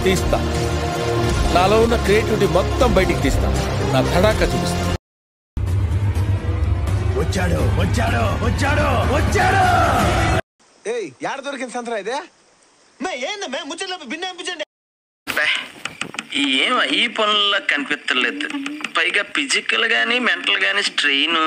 తీస్తా. నాలో ఉన్న క్రియేటివిటీ మొత్తం బయటికి తీస్తా. నా తడాకా చూపిస్తా. వచ్చాడు వచ్చాడు వచ్చాడు వచ్చాడు. ఏయ్ యాడ దొరికింది సంతరా ఇదే? ఏందమ్మే ముచ్చట్లో భిన్న అనిపించండి. ఏం ఈ పనుల్లో కనిపించలేదు. పైగా ఫిజికల్ గానీ మెంటల్ గానీ strain.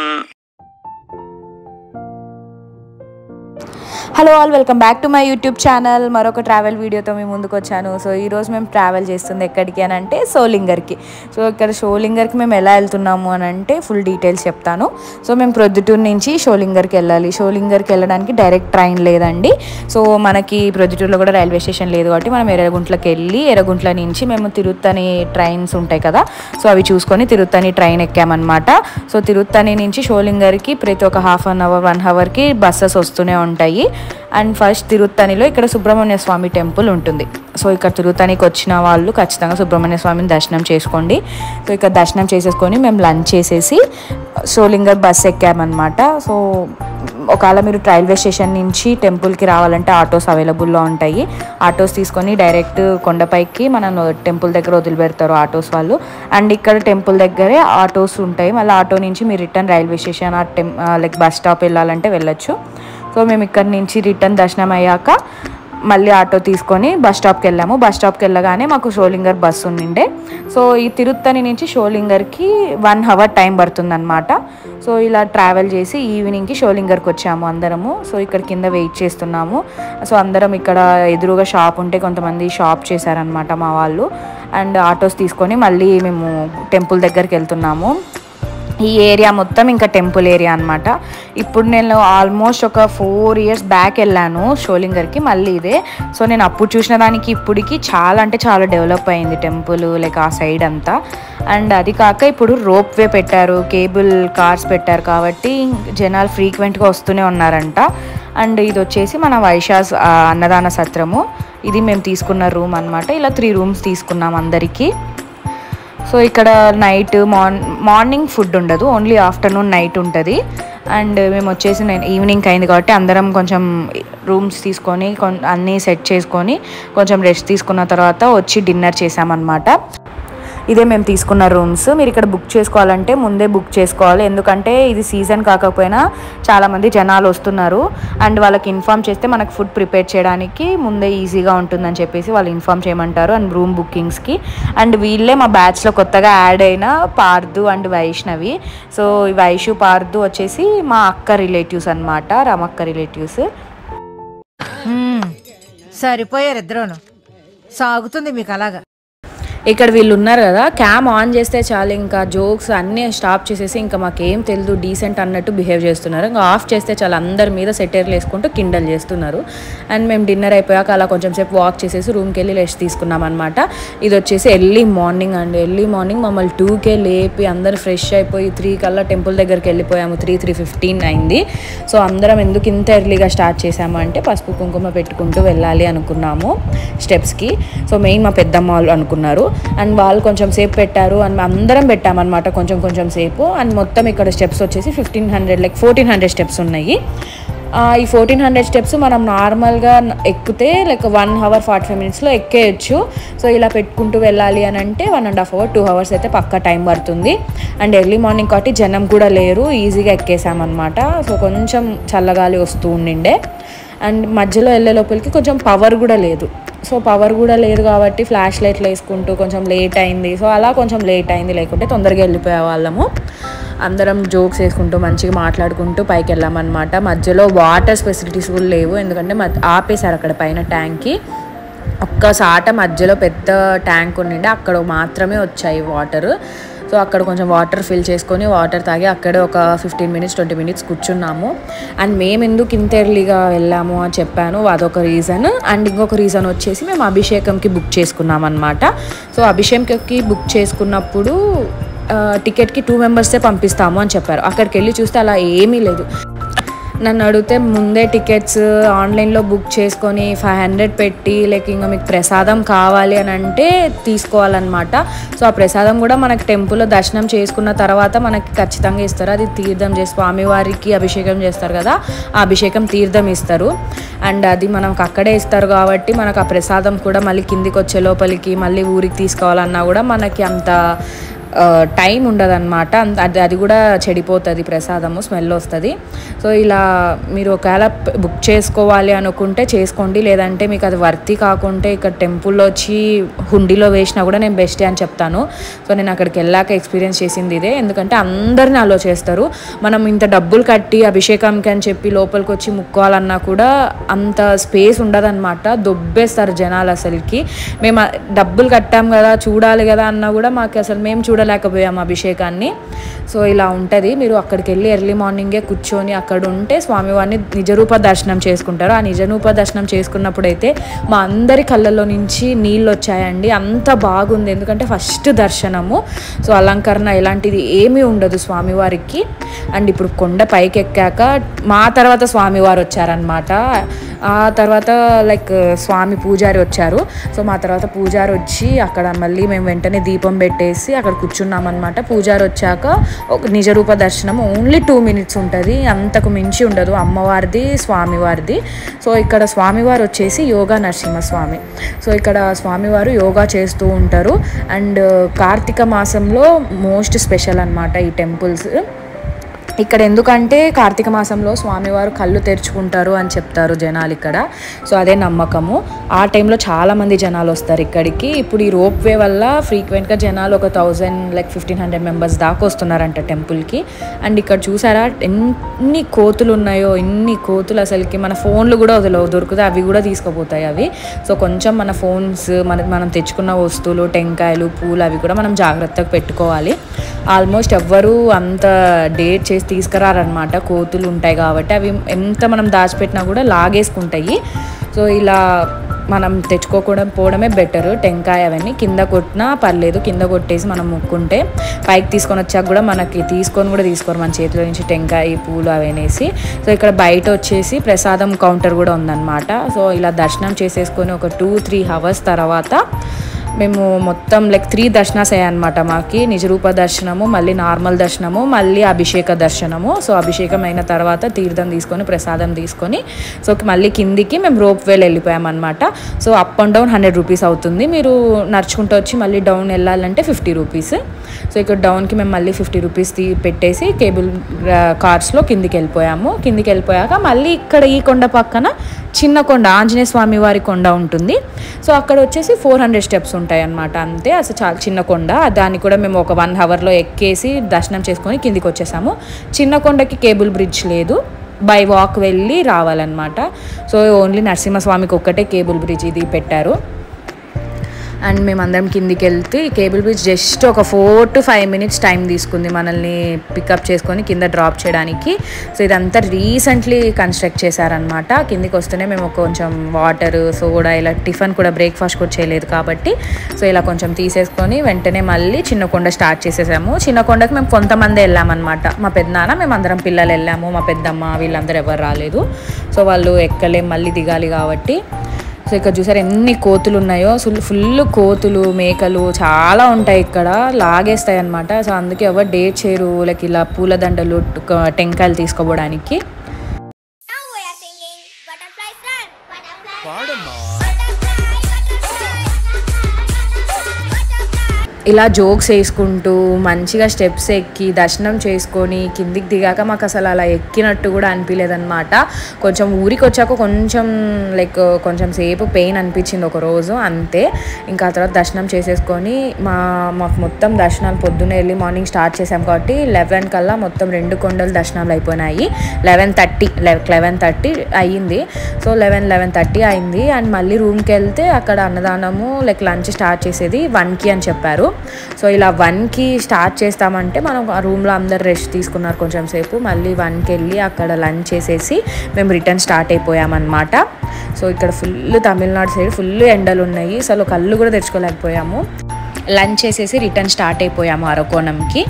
Hello all, welcome back to my YouTube channel. మరొక ట్రావెల్ వీడియోతో మేము ముందుకు వచ్చాను. సో ఈరోజు మేము ట్రావెల్ చేస్తుంది ఎక్కడికి అని అంటే సోలింగర్కి. సో ఇక్కడ షోలింగర్కి మేము ఎలా వెళ్తున్నాము అని అంటే ఫుల్ డీటెయిల్స్ చెప్తాను. సో మేము ప్రొద్దుటూరు నుంచి షోలింగర్కి వెళ్ళాలి. షోలింగర్కి వెళ్ళడానికి డైరెక్ట్ ట్రైన్ లేదండి. సో మనకి ప్రొద్దుటూరులో కూడా రైల్వే స్టేషన్ లేదు కాబట్టి మనం ఎర్రగుంట్లకి వెళ్ళి ఎర్రగుంట్ల నుంచి మేము తిరుత్తని ట్రైన్స్ ఉంటాయి కదా, సో అవి చూసుకొని తిరుత్తని ట్రైన్ ఎక్కామన్నమాట. సో తిరుత్తని నుంచి షోలింగర్కి ప్రతి ఒక హాఫ్ అన్ అవర్ 1 అవర్కి బస్సెస్ వస్తూనే ఉంటాయి. అండ్ ఫస్ట్ తిరుత్తనిలో ఇక్కడ సుబ్రహ్మణ్య స్వామి టెంపుల్ ఉంటుంది. సో ఇక్కడ తిరుత్తనికి వచ్చిన వాళ్ళు ఖచ్చితంగా సుబ్రహ్మణ్య స్వామిని దర్శనం చేసుకోండి. సో ఇక్కడ దర్శనం చేసేసుకొని మేము లంచ్ చేసేసి షోలింగర్ బస్ ఎక్కామన్నమాట. సో ఒకవేళ మీరు రైల్వే స్టేషన్ నుంచి టెంపుల్కి రావాలంటే ఆటోస్ అవైలబుల్లో ఉంటాయి. ఆటోస్ తీసుకొని డైరెక్ట్ కొండపైకి మనం టెంపుల్ దగ్గర వదిలిపెడతారు ఆటోస్ వాళ్ళు. అండ్ ఇక్కడ టెంపుల్ దగ్గరే ఆటోస్ ఉంటాయి. మళ్ళీ ఆటో నుంచి మీరు return railway station like bus stop వెళ్ళాలంటే వెళ్ళొచ్చు. సో మేము ఇక్కడ నుంచి రిటర్న్ దర్శనం అయ్యాక మళ్ళీ ఆటో తీసుకొని బస్ స్టాప్కి వెళ్ళాము. బస్ స్టాప్కి వెళ్ళగానే మాకు షోలింగర్ బస్సు ఉండిండే. సో ఈ తిరుత్తని నుంచి షోలింగర్కి 1 అవర్ టైం పడుతుందన్నమాట. సో ఇలా ట్రావెల్ చేసి ఈవినింగ్కి షోలింగర్కి వచ్చాము అందరము. సో ఇక్కడ కింద వెయిట్ చేస్తున్నాము. సో అందరం ఇక్కడ ఎదురుగా షాప్ ఉంటే కొంతమంది షాప్ చేశారనమాట మా వాళ్ళు. అండ్ ఆటోస్ తీసుకొని మళ్ళీ మేము టెంపుల్ దగ్గరికి వెళ్తున్నాము. ఈ ఏరియా మొత్తం ఇంకా టెంపుల్ ఏరియా అనమాట. ఇప్పుడు నేను ఆల్మోస్ట్ ఒక 4 ఇయర్స్ బ్యాక్ వెళ్ళాను షోలింగర్కి, మళ్ళీ ఇదే. సో నేను అప్పుడు చూసిన దానికి ఇప్పటికి చాలా అంటే చాలా డెవలప్ అయింది టెంపుల్ లైక్ ఆ సైడ్ అంతా. అండ్ అది కాక ఇప్పుడు రోప్ వే పెట్టారు, కేబుల్ కార్స్ పెట్టారు కాబట్టి జనాలు ఫ్రీక్వెంట్గా వస్తూనే ఉన్నారంట. అండ్ ఇది వచ్చేసి మన వైశాస్ అన్నదాన సత్రము. ఇది మేము తీసుకున్న రూమ్ అనమాట. ఇలా 3 రూమ్స్ తీసుకున్నాం అందరికీ. సో ఇక్కడ నైట్ మార్నింగ్ ఫుడ్ ఉండదు, ఓన్లీ ఆఫ్టర్నూన్ నైట్ ఉంటుంది. అండ్ మేము వచ్చేసి ఈవినింగ్ అయింది కాబట్టి అందరం కొంచెం రూమ్స్ తీసుకొని అన్నీ సెట్ చేసుకొని కొంచెం రెస్ట్ తీసుకున్న తర్వాత వచ్చి డిన్నర్ చేసామన్నమాట. ఇదే మేము తీసుకున్న రూమ్స్. మీరు ఇక్కడ బుక్ చేసుకోవాలంటే ముందే బుక్ చేసుకోవాలి, ఎందుకంటే ఇది సీజన్ కాకపోయినా చాలామంది జనాలు వస్తున్నారు. అండ్ వాళ్ళకి ఇన్ఫామ్ చేస్తే మనకు ఫుడ్ ప్రిపేర్ చేయడానికి ముందే ఈజీగా ఉంటుందని చెప్పేసి వాళ్ళు ఇన్ఫామ్ చేయమంటారు అండ్ రూమ్ బుకింగ్స్కి. అండ్ వీళ్ళే మా బ్యాచ్లో కొత్తగా యాడ్ అయిన పార్దు అండ్ వైష్ణవి. సో ఈ వైషు పార్దు వచ్చేసి మా అక్క రిలేటివ్స్ అనమాట, రమక్క రిలేటివ్స్. సరిపోయారు ఇద్దరును, సాగుతుంది మీకు అలాగా. ఇక్కడ వీళ్ళు ఉన్నారు కదా, క్యామ్ ఆన్ చేస్తే చాలు ఇంకా జోక్స్ అన్నీ స్టాప్ చేసేసి ఇంకా మాకేం తెలియదు డీసెంట్ అన్నట్టు బిహేవ్ చేస్తున్నారు. ఇంకా ఆఫ్ చేస్తే చాలా అందరి మీద సెటర్లు వేసుకుంటూ కిండల్ చేస్తున్నారు. అండ్ మేము డిన్నర్ అయిపోయాక అలా కొంచెం సేపు వాక్ చేసేసి రూమ్కి వెళ్ళి రెస్ట్ తీసుకున్నాం అనమాట. ఇది వచ్చేసి ఎర్లీ మార్నింగ్ అండి. ఎర్లీ మార్నింగ్ మమ్మల్ని 2కే లేపి అందరు ఫ్రెష్ అయిపోయి 3 కల్లా టెంపుల్ దగ్గరికి వెళ్ళిపోయాము. 3:15 అయింది. సో అందరం ఎందుకు ఇంత ఎర్లీగా స్టార్ట్ చేసాము అంటే పసుపు కుంకుమ పెట్టుకుంటూ వెళ్ళాలి అనుకున్నాము స్టెప్స్కి. సో మెయిన్ మా పెద్దమ్మ వాళ్ళు అనుకున్నారు అండ్ వాళ్ళు కొంచెం సేపు పెట్టారు అండ్ అందరం పెట్టామన్నమాట కొంచెం సేపు. అండ్ మొత్తం ఇక్కడ స్టెప్స్ వచ్చేసి 1500 లైక్ 1400 స్టెప్స్ ఉన్నాయి. ఈ 1400 స్టెప్స్ మనం నార్మల్గా ఎక్కితే లైక్ 1 అవర్ 45 మినిట్స్లో ఎక్కేయచ్చు. సో ఇలా పెట్టుకుంటూ వెళ్ళాలి అని అంటే 1.5 అవర్ 2 అవర్స్ అయితే పక్కా టైం పడుతుంది. అండ్ ఎర్లీ మార్నింగ్ కాబట్టి జనం కూడా లేరు, ఈజీగా ఎక్కేసామన్నమాట. సో కొంచెం చల్లగాలి వస్తూ ఉండిండే. అండ్ మధ్యలో వెళ్ళే లోపలికి కొంచెం పవర్ కూడా లేదు. సో పవర్ కూడా లేదు కాబట్టి ఫ్లాష్ లైట్లు వేసుకుంటూ కొంచెం లేట్ అయింది. సో అలా కొంచెం లేట్ అయింది, లేకుంటే తొందరగా వెళ్ళిపోయే వాళ్ళము. అందరం జోక్స్ వేసుకుంటూ మంచిగా మాట్లాడుకుంటూ పైకి వెళ్ళామన్నమాట. మధ్యలో వాటర్ ఫెసిలిటీస్ కూడా లేవు, ఎందుకంటే ఆపేశారు అక్కడ పైన ట్యాంక్కి. ఒక్కసాట మధ్యలో పెద్ద ట్యాంక్ ఉండిండే, అక్కడ మాత్రమే వచ్చాయి వాటర్. సో అక్కడ కొంచెం వాటర్ ఫిల్ చేసుకొని వాటర్ తాగి అక్కడే ఒక 15 మినిట్స్ 20 మినిట్స్ కూర్చున్నాము. అండ్ మేము ఎందుకు ఇంత ఎర్లీగా వెళ్ళాము అని చెప్పాను, అదొక రీజన్. అండ్ ఇంకొక రీజన్ వచ్చేసి మేము అభిషేకంకి బుక్ చేసుకున్నాం అనమాట. సో అభిషేకంకి బుక్ చేసుకున్నప్పుడు టికెట్కి 2 మెంబర్సే పంపిస్తాము అని చెప్పారు. అక్కడికి వెళ్ళి చూస్తే అలా ఏమీ లేదు. నన్ను అడిగితే ముందే టికెట్స్ ఆన్లైన్లో బుక్ చేసుకొని 500 పెట్టి లైక్ ఇంకా మీకు ప్రసాదం కావాలి అని అంటే తీసుకోవాలన్నమాట. సో ఆ ప్రసాదం కూడా మనకి టెంపుల్లో దర్శనం చేసుకున్న తర్వాత మనకి ఖచ్చితంగా ఇస్తారు. అది తీర్థం చేసి స్వామివారికి అభిషేకం చేస్తారు కదా, ఆ అభిషేకం తీర్థం ఇస్తారు. అండ్ అది మనకు అక్కడే ఇస్తారు కాబట్టి మనకు ఆ ప్రసాదం కూడా మళ్ళీ కిందికి వచ్చే లోపలికి మళ్ళీ ఊరికి తీసుకోవాలన్నా కూడా మనకి అంత టైం ఉండదు అనమాట. అది కూడా చెడిపోతుంది, ప్రసాదము స్మెల్ వస్తుంది. సో ఇలా మీరు ఒకవేళ బుక్ చేసుకోవాలి అనుకుంటే చేసుకోండి, లేదంటే మీకు అది వర్తి కాకుంటే ఇక్కడ టెంపుల్లో వచ్చి హుండీలో వేసినా కూడా నేను బెస్టే అని చెప్తాను. సో నేను అక్కడికి వెళ్ళాక ఎక్స్పీరియన్స్ చేసింది ఇదే. ఎందుకంటే అందరిని అలో చేస్తారు. మనం ఇంత డబ్బులు కట్టి అభిషేకంకి అని చెప్పి లోపలికి వచ్చి ముక్కోవాలన్నా కూడా అంత స్పేస్ ఉండదన్నమాట, దొబ్బేస్తారు జనాలు అసలుకి. మేము డబ్బులు కట్టాం కదా చూడాలి కదా అన్నా కూడా మాకు అసలు మేము చూడలేకపోయాము అభిషేకాన్ని. సో ఇలా ఉంటుంది. మీరు అక్కడికి వెళ్ళి ఎర్లీ మార్నింగే కూర్చొని అక్కడ ఉంటే స్వామివారిని నిజరూప దర్శనం చేసుకుంటారు. ఆ నిజరూప దర్శనం చేసుకున్నప్పుడైతే మా అందరి కళ్ళల్లో నుంచి నీళ్ళు వచ్చాయండి, అంత బాగుంది. ఎందుకంటే ఫస్ట్ దర్శనము, సో అలంకరణ ఇలాంటిది ఏమీ ఉండదు స్వామివారికి. అండ్ ఇప్పుడు కొండ పైకి ఎక్కాక మా తర్వాత స్వామివారు వచ్చారనమాట. ఆ తర్వాత లైక్ స్వామి పూజారి వచ్చారు. సో మా తర్వాత పూజారి వచ్చి అక్కడ మళ్ళీ మేము వెంటనే దీపం పెట్టేసి అక్కడ కూర్చున్నామన్నమాట. పూజారి వచ్చాక ఒక నిజరూప దర్శనం ఓన్లీ 2 minutes ఉంటుంది, అంతకు మించి ఉండదు, అమ్మవారిది స్వామివారిది. సో ఇక్కడ స్వామివారు వచ్చేసి యోగా నరసింహస్వామి. సో ఇక్కడ స్వామివారు యోగా చేస్తూ ఉంటారు. అండ్ కార్తీక మాసంలో మోస్ట్ స్పెషల్ అన్నమాట ఈ టెంపుల్స్. ఇక్కడ ఎందుకంటే కార్తీక మాసంలో స్వామివారు కళ్ళు తెరుచుకుంటారు అని చెప్తారు జనాలు ఇక్కడ. సో అదే నమ్మకము. ఆ టైంలో చాలామంది జనాలు వస్తారు ఇక్కడికి. ఇప్పుడు ఈ రోప్ వే వల్ల ఫ్రీక్వెంట్గా జనాలు ఒక 1000 లైక్ 1500 మెంబర్స్ దాకా వస్తున్నారంట టెంపుల్కి. అండ్ ఇక్కడ చూసారా ఎన్ని కోతులు ఉన్నాయో, ఎన్ని కోతులు అసలుకి. మన ఫోన్లు కూడా దొరుకుతాయి, అవి కూడా తీసుకుపోతాయి అవి. సో కొంచెం మన ఫోన్స్ మనం తెచ్చుకున్న వస్తువులు, టెంకాయలు, పూలు అవి కూడా మనం జాగ్రత్తగా పెట్టుకోవాలి. ఆల్మోస్ట్ ఎవ్వరూ అంత డేట్ చేసి తీసుకురారనమాట, కోతులు ఉంటాయి కాబట్టి. అవి ఎంత మనం దాచిపెట్టినా కూడా లాగేసుకుంటాయి. సో ఇలా మనం తెచ్చుకోకుండా పోవడమే బెటర్. టెంకాయ అవన్నీ కింద కొట్టినా పర్లేదు, కింద కొట్టేసి మనం ముక్కుంటే పైకి తీసుకొని వచ్చాక కూడా మనకి తీసుకోరు మన చేతిలో నుంచి టెంకాయ, పూలు అవనేసి. సో ఇక్కడ బయట వచ్చేసి ప్రసాదం కౌంటర్ కూడా ఉందన్నమాట. సో ఇలా దర్శనం చేసేసుకొని ఒక 2-3 hours తర్వాత మేము మొత్తం లైక్ 3 దర్శనాస్ అయ్యాయన్నమాట మాకి. నిజరూప దర్శనము, మళ్ళీ నార్మల్ దర్శనము, మళ్ళీ అభిషేక దర్శనము. సో అభిషేకం అయిన తర్వాత తీర్థం తీసుకొని ప్రసాదం తీసుకొని సో మళ్ళీ కిందికి మేము రోప్ వేలు వెళ్ళిపోయామన్నమాట. So up and down 100 rupees అవుతుంది. మీరు నడుచుకుంటూ వచ్చి మళ్ళీ డౌన్ వెళ్ళాలంటే 50 rupees. సో ఇక్కడ డౌన్కి మేము మళ్ళీ 50 rupees పెట్టేసి కేబుల్ కార్స్లో కిందికి వెళ్ళిపోయాము. కిందికి వెళ్ళిపోయాక మళ్ళీ ఇక్కడ ఈ కొండ పక్కన చిన్న కొండ, ఆంజనేయ స్వామి వారి కొండ ఉంటుంది. సో అక్కడ వచ్చేసి 400 steps ఉంటాయి అన్నమాట, అంతే. అసలు చాలా చిన్న కొండ. దాన్ని కూడా మేము ఒక 1 hourలో ఎక్కేసి దర్శనం చేసుకొని కిందికి వచ్చేసాము. చిన్న కొండకి కేబుల్ బ్రిడ్జ్ లేదు, బై వాక్ వెళ్ళి రావాలన్నమాట. సో ఓన్లీ నరసింహస్వామికి ఒక్కటే కేబుల్ బ్రిడ్జ్ ఇది పెట్టారు. అండ్ మేమందరం కిందికి వెళ్తే ఈ కేబుల్ బ్రిడ్జ్ జస్ట్ ఒక 4 to 5 minutes టైం తీసుకుంది మనల్ని పికప్ చేసుకొని కింద డ్రాప్ చేయడానికి. సో ఇదంతా రీసెంట్లీ కన్స్ట్రక్ట్ చేశారనమాట. కిందికి వస్తేనే మేము కొంచెం వాటర్, సోడా, ఇలా టిఫిన్ కూడా బ్రేక్ఫాస్ట్ కూడా చేయలేదు కాబట్టి సో ఇలా కొంచెం తీసేసుకొని వెంటనే మళ్ళీ చిన్న కొండ స్టార్ట్ చేసేసాము. చిన్న కొండకి మేము కొంతమంది వెళ్ళామన్నమాట. మా పెద్దనాన్న, మేమందరం పిల్లలు వెళ్ళాము, మా పెద్దమ్మ వీళ్ళందరూ ఎవరు రాలేదు. సో వాళ్ళు ఎక్కలేం, మళ్ళీ దిగాలి కాబట్టి. సో ఇక్కడ చూసారు ఎన్ని కోతులు ఉన్నాయో. ఫుల్ కోతులు, మేకలు చాలా ఉంటాయి ఇక్కడ, లాగేస్తాయి అన్నమాట. సో అందుకే ఎవరు డేట్ చేయరు లైక్ ఇలా పూలదండలు, టెంకాయలు తీసుకోవడానికి. ఇలా జోక్స్ వేసుకుంటూ మంచిగా స్టెప్స్ ఎక్కి దర్శనం చేసుకొని కిందికి దిగాక మాకు అసలు అలా ఎక్కినట్టు కూడా అనిపించలేదన్నమాట. కొంచెం ఊరికి వచ్చాక కొంచెం లైక్ కొంచెం సేపు పెయిన్ అనిపించింది ఒక రోజు, అంతే. ఇంకా ఆ తర్వాత దర్శనం చేసేసుకొని మాకు మొత్తం దర్శనాలు పొద్దున్నే ఎర్లీ మార్నింగ్ స్టార్ట్ చేసాం కాబట్టి 11 కల్లా మొత్తం 2 కొండలు దర్శనాలు అయిపోయినాయి. 11:30 అయ్యింది. సో 11:30 అయింది. అండ్ మళ్ళీ రూమ్కి వెళ్తే అక్కడ అన్నదానము లైక్ లంచ్ స్టార్ట్ చేసేది 1కి అని చెప్పారు. సో ఇలా 1కి స్టార్ట్ చేస్తామంటే మనం ఆ రూమ్లో అందరు రెస్ట్ తీసుకున్నారు కొంచెం సేపు. మళ్ళీ 1కి వెళ్ళి అక్కడ లంచ్ చేసేసి మేము రిటర్న్ స్టార్ట్ అయిపోయామన్నమాట. సో ఇక్కడ ఫుల్ తమిళనాడు సైడ్ ఫుల్ ఎండలు ఉన్నాయి, అసలు కళ్ళు కూడా తెచ్చుకోలేకపోయాము. లంచ్ చేసేసి రిటర్న్ స్టార్ట్ అయిపోయాము అరకోణంకి.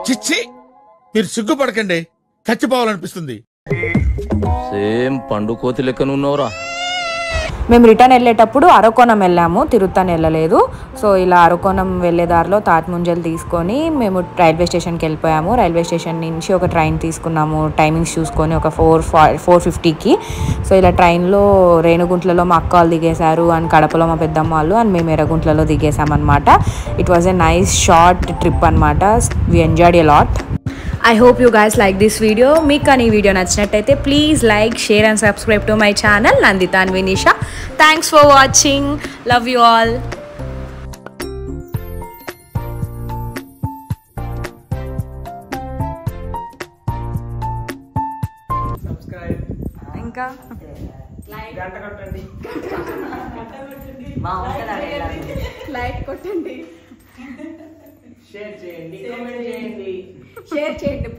చిచ్చి, మీరు సిగ్గుపడకండి, చచ్చిపోవాలనిపిస్తుంది. సేమ్ పండు కోతి లెక్కనున్నవరా. మేము రిటర్న్ వెళ్ళేటప్పుడు అరకోణం వెళ్ళాము, తిరుత్తని వెళ్ళలేదు. సో ఇలా అరకోణం వెళ్ళే దారిలో తాట్ముంజలు తీసుకొని మేము రైల్వే స్టేషన్కి వెళ్ళిపోయాము. రైల్వే స్టేషన్ నుంచి ఒక ట్రైన్ తీసుకున్నాము, టైమింగ్స్ చూసుకొని ఒక 4:50కి. సో ఇలా ట్రైన్లో రేణుగుంట్లలో మా అక్క వాళ్ళు దిగేశారు, అండ్ కడపలో మా పెద్దమ్మ వాళ్ళు, అండ్ మేము ఎర్రగుంట్లలో దిగేసామన్నమాట. It was a nice short trip అనమాట. We enjoyed a lot. I hope you guys like this video. మీకు కానీ ఈ వీడియో నచ్చినట్టయితే please like, share and subscribe to my channel Nanditha and Vinisha. Thanks for watching. Love you all. ఇంకా like కొట్టండి, share చేయండి, comment చేయండి, share చేయండి.